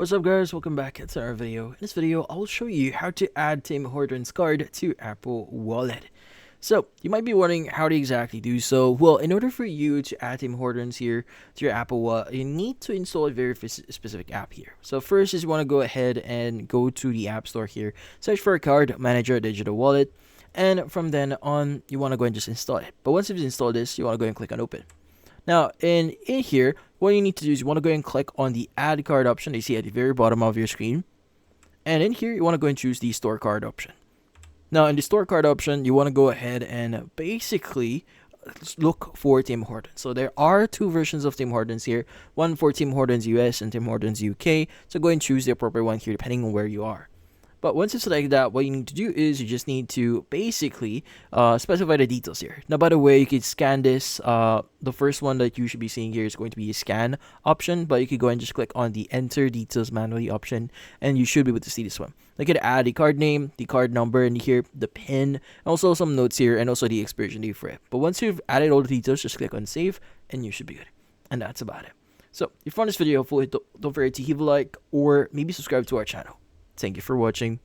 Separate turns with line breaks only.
What's up guys, welcome back to our video. In this video, I'll show you how to add Tim Hortons card to Apple Wallet. So, you might be wondering how to exactly do so. Well, in order for you to add Tim Hortons here to your Apple Wallet, you need to install a very specific app here. So first is you want to go ahead and go to the App Store here, search for Card Manager Digital Wallet, and from then on, you want to go and just install it. But once you've installed this, you want to go and click on Open. Now, in here, what you need to do is you want to go and click on the Add Card option you see at the very bottom of your screen. And in here, you want to go and choose the Store Card option. Now, in the Store Card option, you want to go ahead and basically look for Tim Hortons. So there are two versions of Tim Hortons here. One for Tim Hortons US and Tim Hortons UK. So go and choose the appropriate one here depending on where you are. But once you select that, what you need to do is you just need to basically specify the details here. Now, by the way, you could scan this. The first one that you should be seeing here is going to be a scan option, but you could go and just click on the enter details manually option, and you should be able to see this one. You could add the card name, the card number, and here the PIN, also some notes here, and also the expiration date for it. But once you've added all the details, just click on save, and you should be good. And that's about it. So, if you found this video helpful, don't forget to leave a like or maybe subscribe to our channel. Thank you for watching.